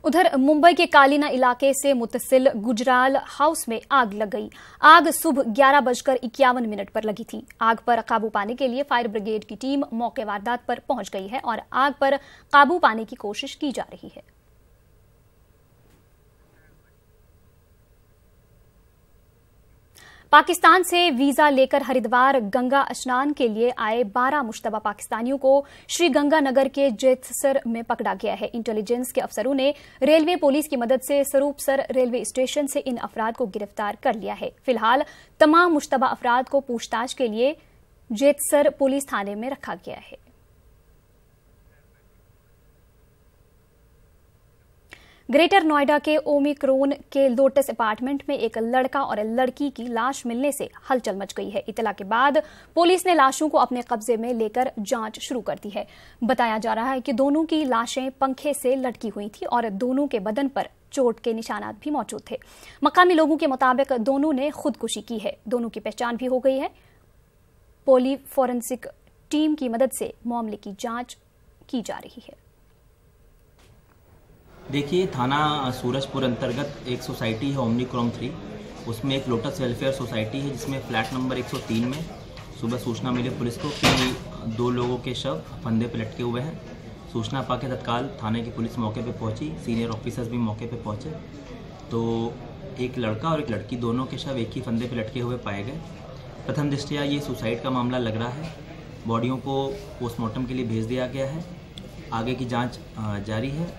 उधर मुंबई के कालीना इलाके से मुतसिल गुजराल हाउस में आग लग गई। आग सुबह 11:51 पर लगी थी। आग पर काबू पाने के लिए फायर ब्रिगेड की टीम मौके वारदात पर पहुंच गई है और आग पर काबू पाने की कोशिश की जा रही है। पाकिस्तान से वीजा लेकर हरिद्वार गंगा स्नान के लिए आए 12 मुश्तबा पाकिस्तानियों को श्रीगंगानगर के जेतसर में पकड़ा गया है। इंटेलिजेंस के अफसरों ने रेलवे पुलिस की मदद से स्वरूपसर रेलवे स्टेशन से इन अफराद को गिरफ्तार कर लिया है। फिलहाल तमाम मुश्तबा अफराद को पूछताछ के लिए जेतसर पुलिस थाने में रखा गया है। ग्रेटर नोएडा के ओमिक्रॉन के लोटस अपार्टमेंट में एक लड़का और लड़की की लाश मिलने से हलचल मच गई है। इतला के बाद पुलिस ने लाशों को अपने कब्जे में लेकर जांच शुरू कर दी है। बताया जा रहा है कि दोनों की लाशें पंखे से लटकी हुई थी और दोनों के बदन पर चोट के निशानात भी मौजूद थे। मकामी लोगों के मुताबिक दोनों ने खुदकुशी की है। दोनों की पहचान भी हो गई है। पोली फोरेंसिक टीम की मदद से मामले की जांच की जा रही है। देखिए, थाना सूरजपुर अंतर्गत एक सोसाइटी है ओमिक्रॉन 3, उसमें एक लोटस वेलफेयर सोसाइटी है जिसमें फ्लैट नंबर 103 में सुबह सूचना मिली पुलिस को कि 2 लोगों के शव फंदे पे लटके हुए हैं। सूचना पाके तत्काल थाने की पुलिस मौके पे पहुंची, सीनियर ऑफिसर्स भी मौके पे पहुंचे तो एक लड़का और एक लड़की दोनों के शव एक ही फंदे पे लटके हुए पाए गए। प्रथम दृष्टया ये सुसाइड का मामला लग रहा है। बॉडियों को पोस्टमार्टम के लिए भेज दिया गया है। आगे की जाँच जारी है।